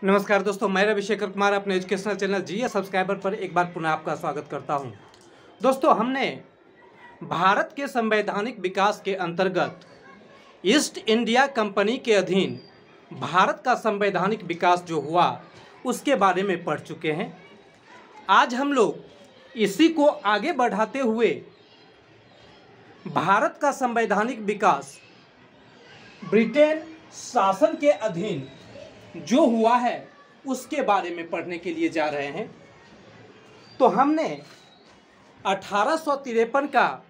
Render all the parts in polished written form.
नमस्कार दोस्तों, मैं रविशेखर कुमार अपने एजुकेशनल चैनल जीएस सब्सक्राइबर पर एक बार पुनः आपका स्वागत करता हूं। दोस्तों, हमने भारत के संवैधानिक विकास के अंतर्गत ईस्ट इंडिया कंपनी के अधीन भारत का संवैधानिक विकास जो हुआ उसके बारे में पढ़ चुके हैं। आज हम लोग इसी को आगे बढ़ाते हुए भारत का संवैधानिक विकास ब्रिटेन शासन के अधीन जो हुआ है उसके बारे में पढ़ने के लिए जा रहे हैं। तो हमने 1853 का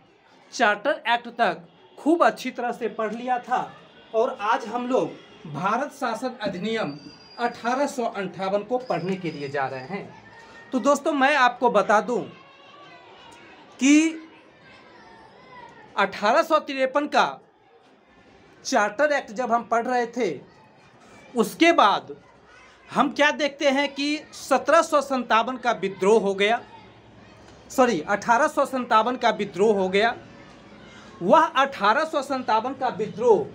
चार्टर एक्ट तक खूब अच्छी तरह से पढ़ लिया था और आज हम लोग भारत शासन अधिनियम 1858 को पढ़ने के लिए जा रहे हैं। तो दोस्तों, मैं आपको बता दूं कि 1853 का चार्टर एक्ट जब हम पढ़ रहे थे उसके बाद हम क्या देखते हैं कि 1757 का विद्रोह हो गया, 1857 का विद्रोह हो गया। वह 1857 का विद्रोह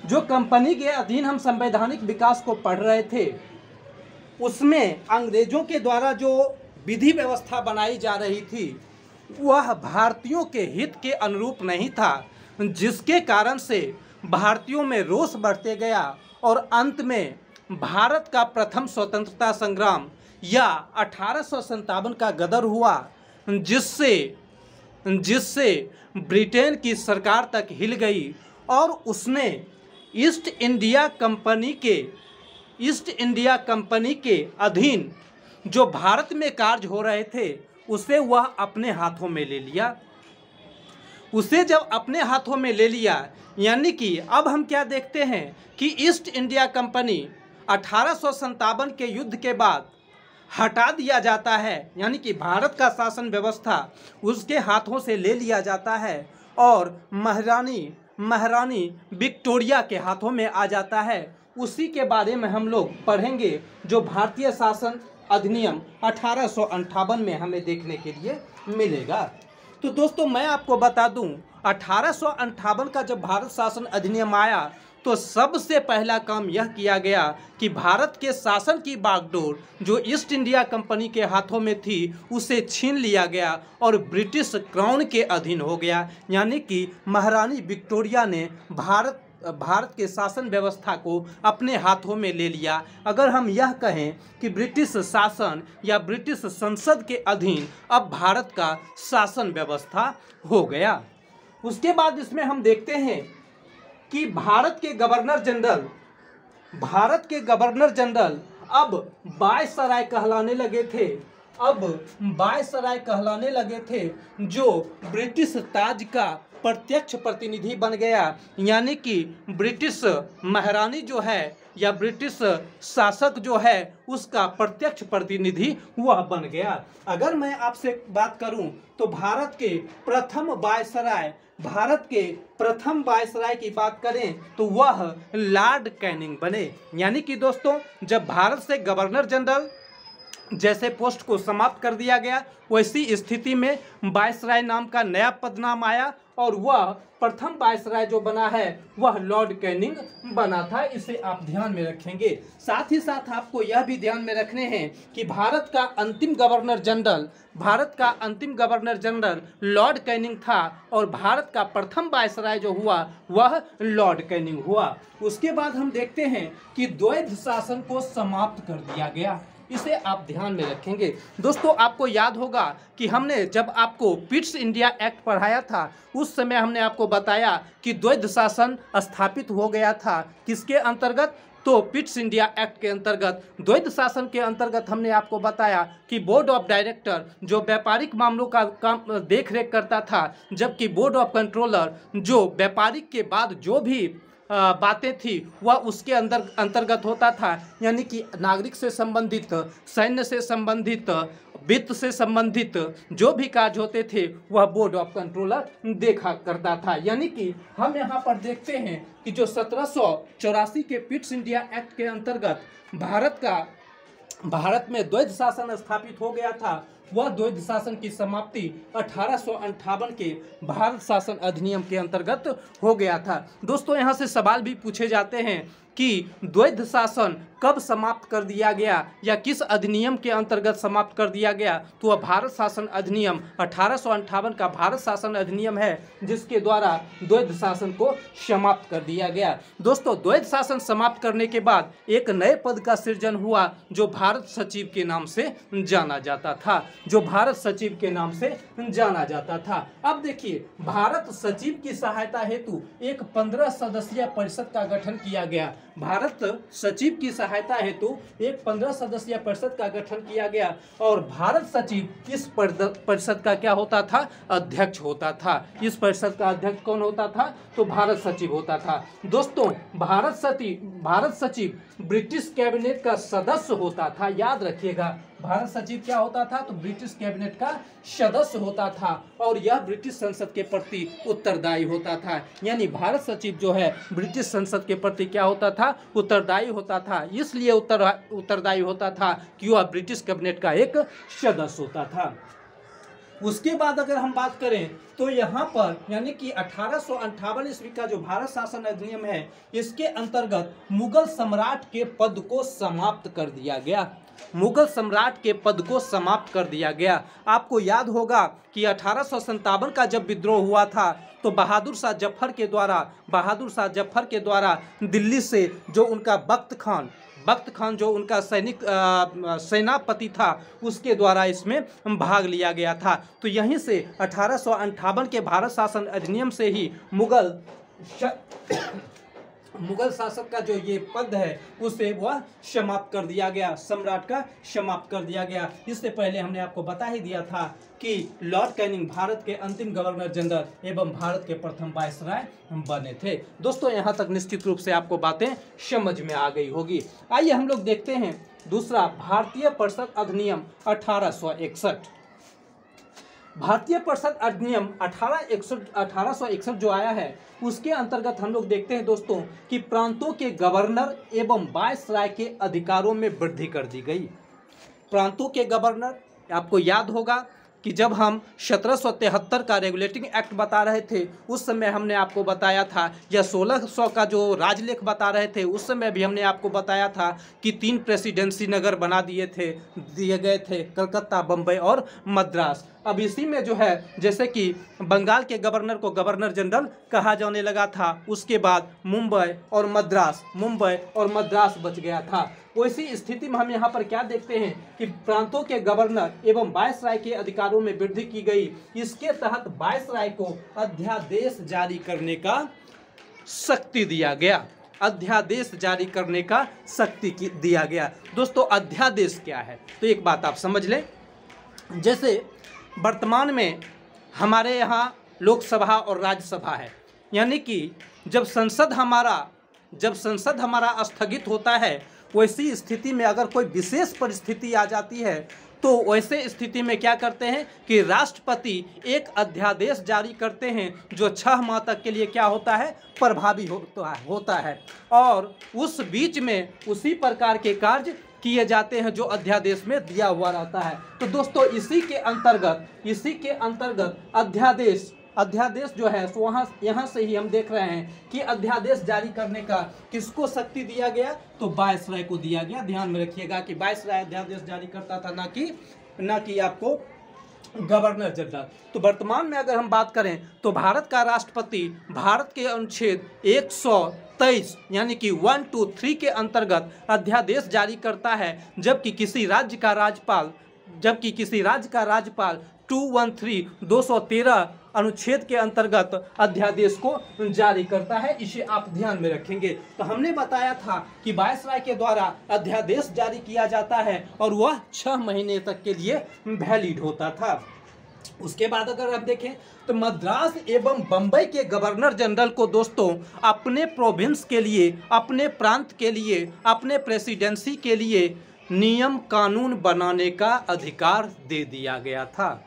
जो कंपनी के अधीन हम संवैधानिक विकास को पढ़ रहे थे उसमें अंग्रेजों के द्वारा जो विधि व्यवस्था बनाई जा रही थी वह भारतीयों के हित के अनुरूप नहीं था, जिसके कारण से भारतीयों में रोष बढ़ते गया और अंत में भारत का प्रथम स्वतंत्रता संग्राम या 1857 का गदर हुआ, जिससे ब्रिटेन की सरकार तक हिल गई और उसने ईस्ट इंडिया कंपनी के अधीन जो भारत में कार्य हो रहे थे उसे वह अपने हाथों में ले लिया। उसे जब अपने हाथों में ले लिया, यानी कि अब हम क्या देखते हैं कि ईस्ट इंडिया कंपनी 1857 के युद्ध के बाद हटा दिया जाता है, यानी कि भारत का शासन व्यवस्था उसके हाथों से ले लिया जाता है और महारानी विक्टोरिया के हाथों में आ जाता है। उसी के बारे में हम लोग पढ़ेंगे जो भारतीय शासन अधिनियम 1858 में हमें देखने के लिए मिलेगा। तो दोस्तों, मैं आपको बता दूं 1858 का जब भारत शासन अधिनियम आया तो सबसे पहला काम यह किया गया कि भारत के शासन की बागडोर जो ईस्ट इंडिया कंपनी के हाथों में थी उसे छीन लिया गया और ब्रिटिश क्राउन के अधीन हो गया, यानी कि महारानी विक्टोरिया ने भारत के शासन व्यवस्था को अपने हाथों में ले लिया। अगर हम यह कहें कि ब्रिटिश शासन या ब्रिटिश संसद के अधीन अब भारत का शासन व्यवस्था हो गया। उसके बाद इसमें हम देखते हैं कि भारत के गवर्नर जनरल अब वायसराय कहलाने लगे थे जो ब्रिटिश ताज का प्रत्यक्ष प्रतिनिधि बन गया, यानी कि ब्रिटिश महारानी जो है या ब्रिटिश शासक जो है उसका प्रत्यक्ष प्रतिनिधि वह बन गया। अगर मैं आपसे बात करूं तो भारत के प्रथम वायसराय की बात करें तो वह लॉर्ड कैनिंग बने। यानी कि दोस्तों, जब भारत से गवर्नर जनरल जैसे पोस्ट को समाप्त कर दिया गया वैसी स्थिति में वायसराय नाम का नया पदनाम आया और वह प्रथम वायसराय जो बना है वह लॉर्ड कैनिंग बना था। इसे आप ध्यान में रखेंगे। साथ ही साथ आपको यह भी ध्यान में रखने हैं कि भारत का अंतिम गवर्नर जनरल लॉर्ड कैनिंग था और भारत का प्रथम वायसराय जो हुआ वह लॉर्ड कैनिंग हुआ। उसके बाद हम देखते हैं कि द्वैध शासन को समाप्त कर दिया गया। इसे आप ध्यान में रखेंगे। दोस्तों, आपको याद होगा कि हमने जब आपको पिट्स इंडिया एक्ट पढ़ाया था उस समय हमने आपको बताया कि द्वैध शासन स्थापित हो गया था। किसके अंतर्गत? तो पिट्स इंडिया एक्ट के अंतर्गत। द्वैध शासन के अंतर्गत हमने आपको बताया कि बोर्ड ऑफ डायरेक्टर जो व्यापारिक मामलों का काम देख रेख करता था, जबकि बोर्ड ऑफ कंट्रोलर जो व्यापारिक के बाद जो भी बातें थी वह उसके अंतर्गत होता था, यानी कि नागरिक से संबंधित, सैन्य से संबंधित, वित्त से संबंधित जो भी कार्य होते थे वह बोर्ड ऑफ कंट्रोलर देखा करता था। यानी कि हम यहाँ पर देखते हैं कि जो 1784 के पिट्स इंडिया एक्ट के अंतर्गत भारत में द्वैध शासन स्थापित हो गया था वह द्वैध शासन की समाप्ति 1858 के भारत शासन अधिनियम के अंतर्गत हो गया था। दोस्तों यहाँ से सवाल भी पूछे जाते हैं कि द्वैध शासन कब समाप्त कर दिया गया या किस अधिनियम के अंतर्गत समाप्त कर दिया गया, तो वह भारत शासन अधिनियम 1858 का भारत शासन अधिनियम है जिसके द्वारा द्वैध शासन को समाप्त कर दिया गया। दोस्तों द्वैध शासन समाप्त करने के बाद एक नए पद का सृजन हुआ जो भारत सचिव के नाम से जाना जाता था, जो भारत सचिव के नाम से जाना जाता था। अब देखिए भारत सचिव की सहायता हेतु एक 15 सदस्यीय परिषद का गठन किया गया। भारत सचिव की सहायता हेतु एक 15 सदस्यीय परिषद का गठन किया गया और भारत सचिव इस परिषद का क्या होता था, अध्यक्ष होता था। इस परिषद का अध्यक्ष कौन होता था, तो भारत सचिव होता था। दोस्तों भारत सचिव ब्रिटिश कैबिनेट का सदस्य होता था, याद रखिएगा भारत सचिव क्या होता था, तो ब्रिटिश कैबिनेट का सदस्य होता था और यह ब्रिटिश संसद के प्रति उत्तरदायी होता था। यानी भारत सचिव जो है ब्रिटिश संसद के प्रति क्या होता था, उत्तरदायी होता था। इसलिए उत्तरदायी होता था कि वह ब्रिटिश कैबिनेट का एक सदस्य होता था। उसके बाद अगर हम बात करें तो यहाँ पर यानी कि 1858 ईस्वी का जो भारत शासन अधिनियम है इसके अंतर्गत मुगल सम्राट के पद को समाप्त कर दिया गया। मुगल सम्राट के पद को समाप्त कर दिया गया। आपको याद होगा कि 1857 का जब विद्रोह हुआ था तो बहादुर शाह जफर के द्वारा दिल्ली से जो उनका बख्त खान जो उनका सेनापति था उसके द्वारा इसमें भाग लिया गया था। तो यहीं से 1858 के भारत शासन अधिनियम से ही मुगल शासक का जो ये पद है उसे वह समाप्त कर दिया गया, सम्राट का समाप्त कर दिया गया। इससे पहले हमने आपको बता ही दिया था कि लॉर्ड कैनिंग भारत के अंतिम गवर्नर जनरल एवं भारत के प्रथम वायसराय बने थे। दोस्तों यहाँ तक निश्चित रूप से आपको बातें समझ में आ गई होगी। आइए हम लोग देखते हैं दूसरा भारतीय परिषद अधिनियम 1861। भारतीय परिषद अधिनियम 1861 जो आया है उसके अंतर्गत हम लोग देखते हैं दोस्तों कि प्रांतों के गवर्नर एवं वायसराय के अधिकारों में वृद्धि कर दी गई। प्रांतों के गवर्नर, आपको याद होगा कि जब हम 1773 का रेगुलेटिंग एक्ट बता रहे थे उस समय हमने आपको बताया था, या 1600 का जो राजलेख बता रहे थे उस समय भी हमने आपको बताया था कि 3 प्रेसिडेंसी नगर बना दिए गए थे, कलकत्ता, बम्बई और मद्रास। अब इसी में जो है जैसे कि बंगाल के गवर्नर को गवर्नर जनरल कहा जाने लगा था, उसके बाद मुंबई और मद्रास बच गया था। वैसी स्थिति में हम यहाँ पर क्या देखते हैं कि प्रांतों के गवर्नर एवं वायसराय के अधिकारों में वृद्धि की गई। इसके तहत वायसराय को अध्यादेश जारी करने का शक्ति दिया गया। अध्यादेश जारी करने का शक्ति दिया गया। दोस्तों अध्यादेश क्या है, तो एक बात आप समझ लें। जैसे वर्तमान में हमारे यहाँ लोकसभा और राज्यसभा है, यानी कि जब संसद हमारा स्थगित होता है वैसी स्थिति में अगर कोई विशेष परिस्थिति आ जाती है तो वैसे स्थिति में क्या करते हैं कि राष्ट्रपति एक अध्यादेश जारी करते हैं जो 6 माह तक के लिए क्या होता है, प्रभावी होता है और उस बीच में उसी प्रकार के कार्य किए जाते हैं जो अध्यादेश में दिया हुआ रहता है। तो दोस्तों इसी के अंतर्गत अध्यादेश जो है तो यहाँ से ही हम देख रहे हैं कि अध्यादेश जारी करने का किसको शक्ति दिया गया, तो वायसराय को दिया गया। ध्यान में रखिएगा कि वायसराय अध्यादेश जारी करता था, ना कि आपको गवर्नर जनरल। तो वर्तमान में अगर हम बात करें तो भारत का राष्ट्रपति भारत के अनुच्छेद 123 यानी कि 123 के अंतर्गत अध्यादेश जारी करता है, जबकि किसी राज्य का राज्यपाल 213 अनुच्छेद के अंतर्गत अध्यादेश को जारी करता है। इसे आप ध्यान में रखेंगे। तो हमने बताया था कि वायसराय के द्वारा अध्यादेश जारी किया जाता है और वह 6 महीने तक के लिए वैलिड होता था। उसके बाद अगर आप देखें तो मद्रास एवं बम्बई के गवर्नर जनरल को दोस्तों अपने प्रोविंस के लिए, अपने प्रांत के लिए, अपने प्रेसिडेंसी के लिए नियम कानून बनाने का अधिकार दे दिया गया था।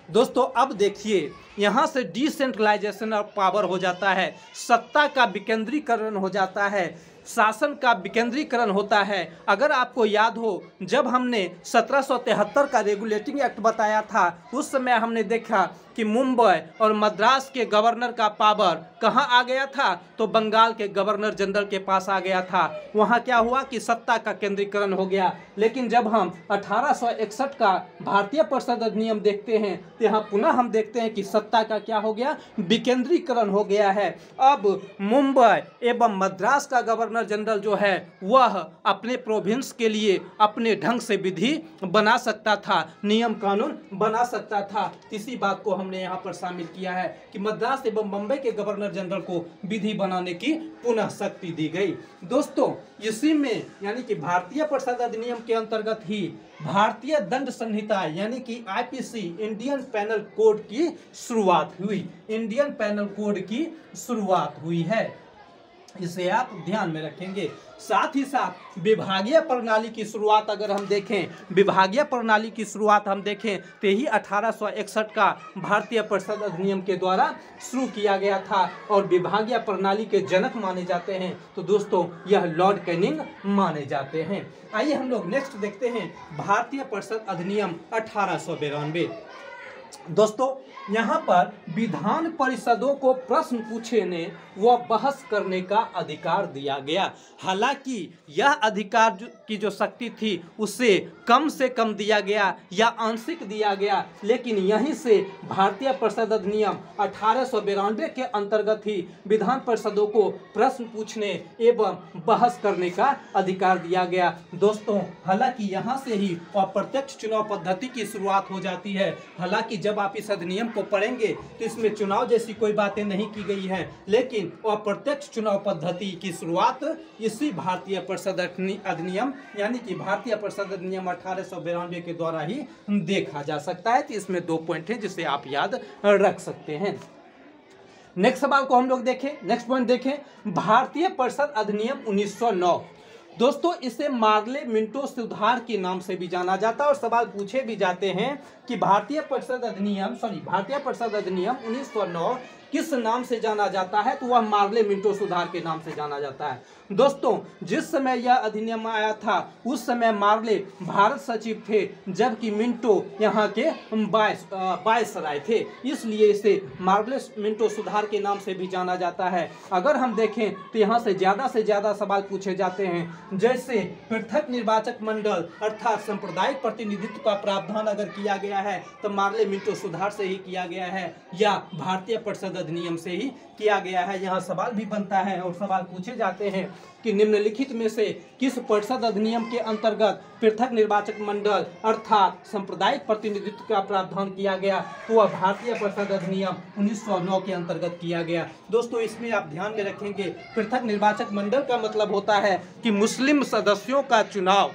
दोस्तों अब देखिए यहाँ से डिसेंट्रलाइजेशन ऑफ पावर हो जाता है, सत्ता का विकेंद्रीकरण हो जाता है। शासन का विकेंद्रीकरण होता है। अगर आपको याद हो, जब हमने 1773 का रेगुलेटिंग एक्ट बताया था, उस समय हमने देखा कि मुंबई और मद्रास के गवर्नर का पावर कहाँ आ गया था, तो बंगाल के गवर्नर जनरल के पास आ गया था। वहाँ क्या हुआ कि सत्ता का केंद्रीकरण हो गया। लेकिन जब हम 1861 का भारतीय परिषद अधिनियम देखते हैं, तो यहाँ पुनः हम देखते हैं कि सत्ता का क्या हो गया, विकेंद्रीकरण हो गया है। अब मुंबई एवं मद्रास का गवर्नर जनरल जो है वह अपने प्रोविंस के लिए अपने ढंग से विधि बना सकता था, नियम कानून बना सकता था। इसी बात को हमने यहाँ पर शामिल किया है कि मद्रास एवं बम्बई के गवर्नर जनरल को विधि बनाने की पुनः शक्ति दी गई। दोस्तों, इसी में यानी कि भारतीय परिषद अधिनियम के अंतर्गत ही भारतीय दंड संहिता यानी कि आईपीसी, इंडियन पैनल कोड की शुरुआत हुई। इंडियन पैनल कोड की शुरुआत हुई है, इसे आप ध्यान में रखेंगे। साथ ही साथ विभागीय प्रणाली की शुरुआत अगर हम देखें, विभागीय प्रणाली की शुरुआत हम देखें तो ही 1861 का भारतीय परिषद अधिनियम के द्वारा शुरू किया गया था और विभागीय प्रणाली के जनक माने जाते हैं। तो दोस्तों, यह लॉर्ड कैनिंग माने जाते हैं। आइए हम लोग नेक्स्ट देखते हैं भारतीय परिषद अधिनियम 1892। दोस्तों, यहाँ पर विधान परिषदों को प्रश्न पूछने व बहस करने का अधिकार दिया गया। हालांकि यह अधिकार की जो शक्ति थी उसे कम से कम दिया गया या आंशिक दिया गया, लेकिन यहीं से भारतीय परिषद अधिनियम 1892 के अंतर्गत ही विधान परिषदों को प्रश्न पूछने एवं बहस करने का अधिकार दिया गया। दोस्तों, हालांकि यहाँ से ही अप्रत्यक्ष चुनाव पद्धति की शुरुआत हो जाती है। हालांकि जब आप इस अधिनियम को पढ़ेंगे तो इसमें चुनाव जैसी कोई बातें नहीं की गई है, लेकिन अप्रत्यक्ष चुनाव पद्धति की शुरुआत इसी भारतीय परिषद अधिनियम यानी कि भारतीय परिषद अधिनियम 1892 के द्वारा ही देखा जा सकता है। तो इसमें 2 पॉइंट हैं जिसे आप याद रख सकते हैं। नेक्स्ट सवाल को हम लोग देखें, नेक्स्ट पॉइंट देखें, भारतीय परिषद अधिनियम 1909। दोस्तों, इसे मार्ले मिंटो सुधार के नाम से भी जाना जाता है और सवाल पूछे भी जाते हैं कि भारतीय परिषद अधिनियम 1909 किस नाम से जाना जाता है, तो वह मार्ले मिंटो सुधार के नाम से जाना जाता है। दोस्तों, जिस समय यह अधिनियम आया था उस समय मार्ले भारत सचिव थे, जबकि मिंटो यहाँ के वायसराय थे, इसलिए इसे मार्ले मिंटो सुधार के नाम से भी जाना जाता है। अगर हम देखें तो यहाँ से ज़्यादा सवाल पूछे जाते हैं, जैसे पृथक निर्वाचक मंडल अर्थात सांप्रदायिक प्रतिनिधित्व का प्रावधान अगर किया गया है तो मार्ले मिंटो सुधार से ही किया गया है या भारतीय परिषद अधिनियम से ही किया गया है। यहाँ सवाल भी बनता है और सवाल पूछे जाते हैं कि निम्नलिखित में से किस परिषद अधिनियम के अंतर्गत पृथक निर्वाचक मंडल अर्थात सांप्रदायिक प्रतिनिधित्व का प्रावधान किया गया, तो वह भारतीय परिषद अधिनियम 1909 के अंतर्गत किया गया। दोस्तों, इसमें आप ध्यान में रखेंगे, पृथक निर्वाचक मंडल का मतलब होता है कि मुस्लिम सदस्यों का चुनाव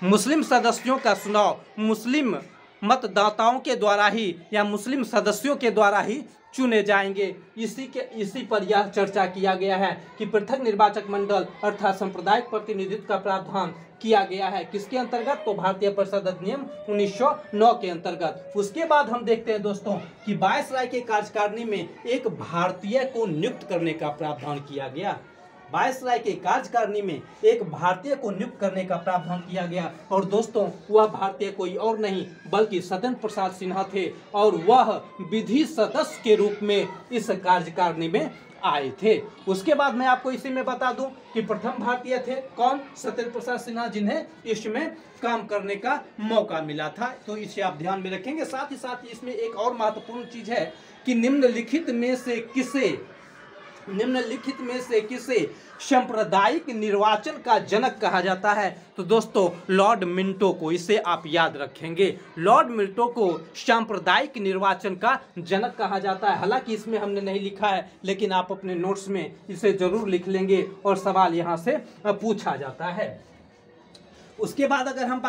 मुस्लिम सदस्यों का चुनाव मुस्लिम मतदाताओं के द्वारा ही या मुस्लिम सदस्यों के द्वारा ही चुने जाएंगे। इसी पर यह चर्चा किया गया है कि पृथक निर्वाचक मंडल अर्थात सांप्रदायिक प्रतिनिधित्व का प्रावधान किया गया है किसके अंतर्गत, तो भारतीय परिषद अधिनियम 1909 के अंतर्गत। उसके बाद हम देखते हैं दोस्तों कि वायसराय के कार्यकारिणी में एक भारतीय को नियुक्त करने का प्रावधान किया गया। वायसराय के कार्यकारिणी में एक भारतीय को नियुक्त करने का प्रावधान किया गया और दोस्तों, वह भारतीय कोई और नहीं बल्कि सत्येंद्र प्रसाद सिन्हा थे और वह विधि सदस्य के रूप में इस कार्यकारिणी में आए थे। उसके बाद मैं आपको इसी में बता दूं कि प्रथम भारतीय थे कौन, सत्येंद्र प्रसाद सिन्हा, जिन्हें इसमें काम करने का मौका मिला था। तो इसे आप ध्यान में रखेंगे। साथ ही साथ इसमें एक और महत्वपूर्ण चीज है कि निम्नलिखित में से किसे सांप्रदायिक निर्वाचन का जनक कहा जाता है, तो दोस्तों लॉर्ड मिंटो को, इसे आप याद रखेंगे, लॉर्ड मिंटो को सांप्रदायिक निर्वाचन का जनक कहा जाता है। हालांकि इसमें हमने नहीं लिखा है, लेकिन आप अपने नोट्स में इसे जरूर लिख लेंगे और सवाल यहां से पूछा जाता है। उसके बाद अगर हम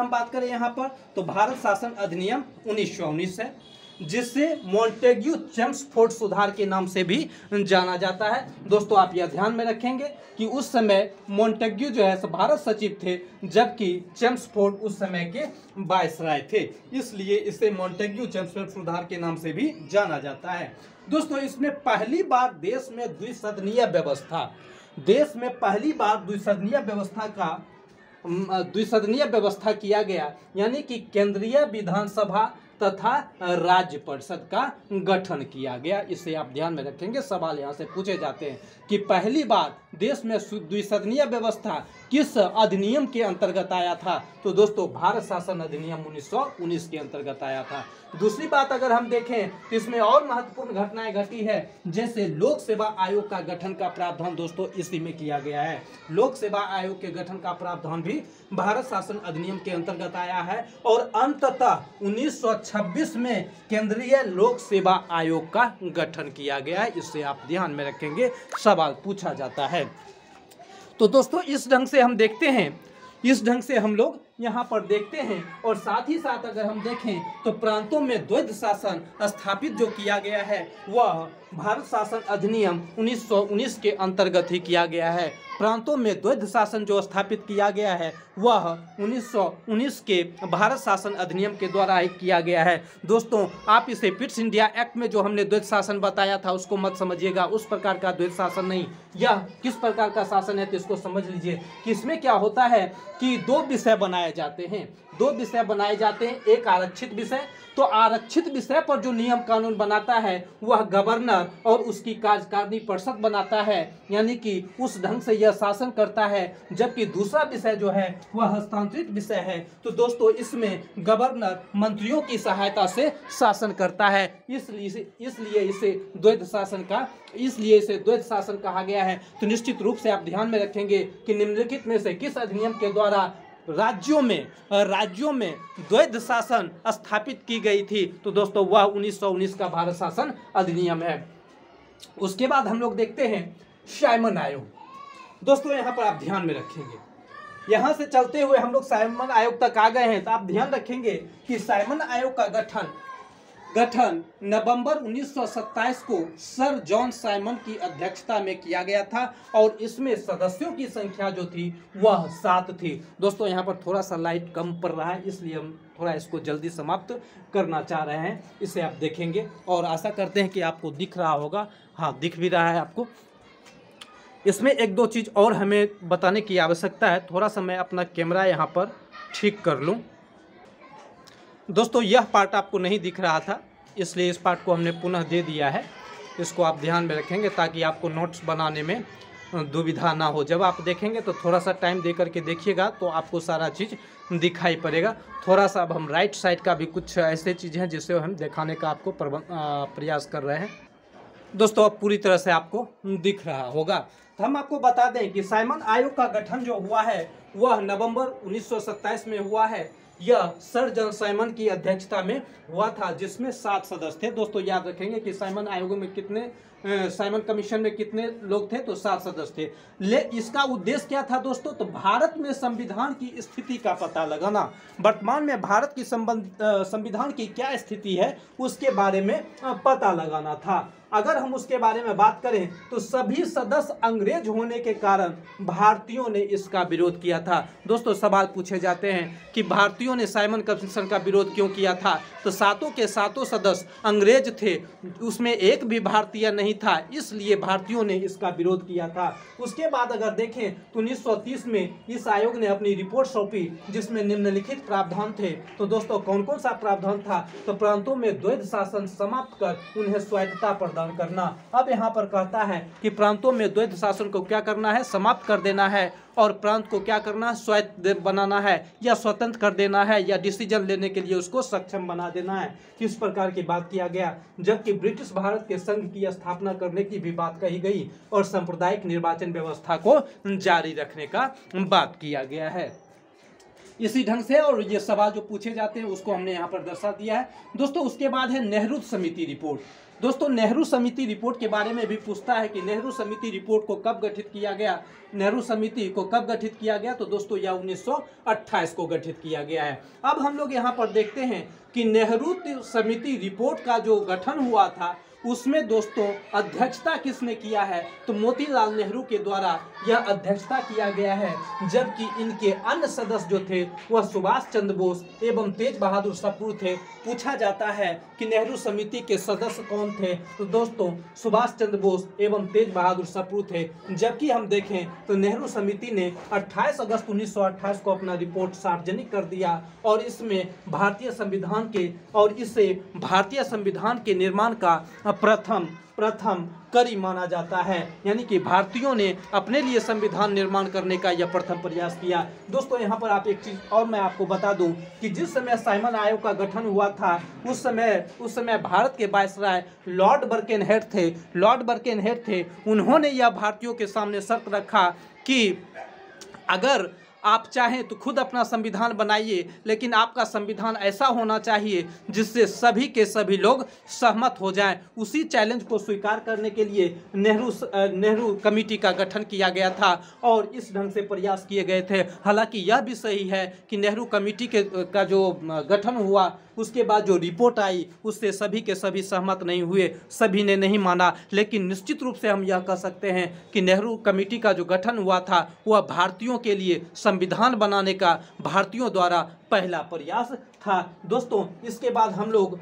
बात करें यहाँ पर तो भारत शासन अधिनियम 1919 है। जिससे मॉन्टेग्यू चेम्सफोर्ड सुधार के नाम से भी जाना जाता है। दोस्तों आप यह ध्यान में रखेंगे कि उस समय मॉन्टेग्यू जो है भारत सचिव थे, जबकि चेम्सफोर्ड उस समय के वायसराय थे, इसलिए इसे मॉन्टेग्यू चेम्सफोर्ड सुधार के नाम से भी जाना जाता है। दोस्तों इसमें पहली बार देश में द्विसदनीय व्यवस्था किया गया, यानी कि केंद्रीय विधानसभा तथा राज्य परिषद का गठन किया गया। इसे आप ध्यान में रखेंगे, सवाल यहाँ से पूछे जाते हैं कि पहली बार देश में द्विसदनीय व्यवस्था किस अधिनियम के अंतर्गत आया था। तो दोस्तों भारत शासन अधिनियम 1919 के अंतर्गत आया था। दूसरी बात अगर हम देखें तो इसमें और महत्वपूर्ण घटनाएं घटी है, जैसे लोक सेवा आयोग का गठन का प्रावधान दोस्तों इसी में किया गया है। लोक सेवा आयोग के गठन का प्रावधान भी भारत शासन अधिनियम के अंतर्गत आया है। और अंततः 1926 में केंद्रीय लोक सेवा आयोग का गठन किया गया है। इसे आप ध्यान में रखेंगे, सवाल पूछा जाता है। तो दोस्तों इस ढंग से हम देखते हैं, इस ढंग से हम लोग यहाँ पर देखते हैं। और साथ ही साथ अगर हम देखें तो प्रांतों में द्वैध शासन स्थापित जो किया गया है वह भारत शासन अधिनियम 1919 के अंतर्गत ही किया गया है। प्रांतों में द्वैध शासन जो स्थापित किया गया है वह 1919 के भारत शासन अधिनियम के द्वारा ही किया गया है। दोस्तों आप इसे पिट्स इंडिया एक्ट में जो हमने द्वैध शासन बताया था उसको मत समझिएगा, उस प्रकार का द्वैध शासन नहीं। यह किस प्रकार का शासन है तो इसको समझ लीजिए कि इसमें क्या होता है कि दो विषय बनाए जाते हैं, एक आरक्षित विषय। तो आरक्षित विषय पर जो नियम कानून बनाता है वह गवर्नर और उसकी कार्यकारिणी परिषद बनाता है, यानी कि उस ढंग से यह शासन करता है। जबकि दूसरा विषय जो है वह हस्तांतरित विषय है। तो दोस्तों इसमें गवर्नर मंत्रियों की सहायता से शासन करता है, इसलिए इसे द्वैध शासन कहा गया है। तो निश्चित रूप से आप ध्यान में रखेंगे कि निम्नलिखित में से किस अधिनियम के द्वारा राज्यों में द्वैध शासन स्थापित की गई थी। तो दोस्तों वह 1919 का भारत शासन अधिनियम है। उसके बाद हम लोग देखते हैं साइमन आयोग। दोस्तों यहाँ पर आप ध्यान में रखेंगे, यहाँ से चलते हुए हम लोग साइमन आयोग तक आ गए हैं। तो आप ध्यान रखेंगे कि साइमन आयोग का गठन नवंबर 1927 को सर जॉन साइमन की अध्यक्षता में किया गया था और इसमें सदस्यों की संख्या जो थी वह 7 थी। दोस्तों यहाँ पर थोड़ा सा लाइट कम पड़ रहा है, इसलिए हम थोड़ा इसको जल्दी समाप्त करना चाह रहे हैं। इसे आप देखेंगे और आशा करते हैं कि आपको दिख रहा होगा। हाँ, दिख भी रहा है आपको। इसमें एक दो चीज़ और हमें बताने की आवश्यकता है। थोड़ा सा मैं अपना कैमरा यहाँ पर ठीक कर लूँ। दोस्तों यह पार्ट आपको नहीं दिख रहा था, इसलिए इस पार्ट को हमने पुनः दे दिया है। इसको आप ध्यान में रखेंगे ताकि आपको नोट्स बनाने में दुविधा ना हो। जब आप देखेंगे तो थोड़ा सा टाइम दे करके देखिएगा तो आपको सारा चीज़ दिखाई पड़ेगा। थोड़ा सा अब हम राइट साइड का भी कुछ ऐसे चीज़ें हैं जिससे हम दिखाने का आपको प्रयास कर रहे हैं। दोस्तों अब पूरी तरह से आपको दिख रहा होगा। तो हम आपको बता दें कि साइमन आयोग का गठन जो हुआ है वह नवंबर 1927 में हुआ है। यह सर जॉन साइमन की अध्यक्षता में हुआ था, जिसमें 7 सदस्य थे। दोस्तों याद रखेंगे कि साइमन आयोग में साइमन कमीशन में कितने लोग थे, तो 7 सदस्य थे। इसका उद्देश्य क्या था दोस्तों, तो भारत में संविधान की स्थिति का पता लगाना। वर्तमान में भारत की संविधान की क्या स्थिति है उसके बारे में पता लगाना था। अगर हम उसके बारे में बात करें तो सभी सदस्य अंग्रेज होने के कारण भारतीयों ने इसका विरोध किया था। दोस्तों सवाल पूछे जाते हैं कि भारतीयों ने साइमन कमीशन का विरोध क्यों किया था, तो 7 के 7 सदस्य अंग्रेज थे, उसमें एक भी भारतीय नहीं था, इसलिए भारतीयों ने इसका विरोध किया था। उसके बाद अगर देखें तो 1930 में इस आयोग ने अपनी रिपोर्ट सौंपी जिसमें निम्नलिखित प्रावधान थे। तो दोस्तों कौन कौन सा प्रावधान था, तो प्रांतों में द्वैध शासन समाप्त कर उन्हें स्वायत्तता प्रदान करना। अब यहाँ पर कहता है कि प्रांतों में द्वैध शासन को क्या करना है, समाप्त कर देना है, और प्रांत को क्या करना है, स्वायत्त बनाना है या स्वतंत्र कर देना है, या डिसीजन लेने के लिए उसको सक्षम बना देना है। किस प्रकार की बात किया गया, जबकि ब्रिटिश भारत के संघ की स्थापना करने की भी बात कही गई और सांप्रदायिक निर्वाचन व्यवस्था को जारी रखने का बात किया गया है। इसी ढंग से और ये सवाल जो पूछे जाते हैं उसको हमने यहाँ पर दर्शा दिया है दोस्तों। उसके बाद है नेहरू समिति रिपोर्ट। दोस्तों नेहरू समिति रिपोर्ट के बारे में भी पूछता है कि नेहरू समिति रिपोर्ट को कब गठित किया गया, नेहरू समिति को कब गठित किया गया, तो दोस्तों यह 1928 को गठित किया गया है। अब हम लोग यहाँ पर देखते हैं कि नेहरू समिति रिपोर्ट का जो गठन हुआ था उसमें दोस्तों अध्यक्षता किसने किया है, तो मोतीलाल नेहरू के द्वारा यह अध्यक्षता किया गया है, जबकि इनके अन्य सदस्य जो थे वह सुभाष चंद्र बोस एवं तेज बहादुर सप्रू थे। पूछा जाता है कि नेहरू समिति के सदस्य कौन थे, तो दोस्तों सुभाष चंद्र बोस एवं तेज बहादुर सप्रू थे। जबकि हम देखें तो नेहरू समिति ने 28 अगस्त 1928 को अपना रिपोर्ट सार्वजनिक कर दिया और इसमें भारतीय संविधान के और इसे भारतीय संविधान के निर्माण का प्रथम कड़ी माना जाता है, यानी कि भारतीयों ने अपने लिए संविधान निर्माण करने का यह प्रथम प्रयास किया। दोस्तों यहाँ पर आप एक चीज़ और मैं आपको बता दूं कि जिस समय साइमन आयोग का गठन हुआ था उस समय भारत के वायसराय लॉर्ड बर्केनहेड थे। उन्होंने यह भारतीयों के सामने शर्त रखा कि अगर आप चाहें तो खुद अपना संविधान बनाइए, लेकिन आपका संविधान ऐसा होना चाहिए जिससे सभी के सभी लोग सहमत हो जाएं। उसी चैलेंज को स्वीकार करने के लिए नेहरू कमेटी का गठन किया गया था और इस ढंग से प्रयास किए गए थे। हालांकि यह भी सही है कि नेहरू कमेटी का जो गठन हुआ उसके बाद जो रिपोर्ट आई उससे सभी के सभी सहमत नहीं हुए, सभी ने नहीं माना। लेकिन निश्चित रूप से हम यह कह सकते हैं कि नेहरू कमेटी का जो गठन हुआ था वह भारतीयों के लिए संविधान बनाने का भारतीयों द्वारा पहला प्रयास था। दोस्तों इसके बाद हम लोग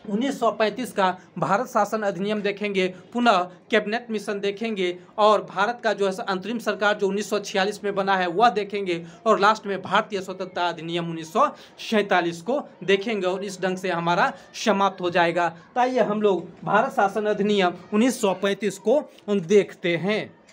1935 का भारत शासन अधिनियम देखेंगे, पुनः कैबिनेट मिशन देखेंगे और भारत का जो है अंतरिम सरकार जो 1946 में बना है वह देखेंगे और लास्ट में भारतीय स्वतंत्रता अधिनियम 1947 को देखेंगे और इस ढंग से हमारा समाप्त हो जाएगा। तो आइए हम लोग भारत शासन अधिनियम 1935 को देखते हैं।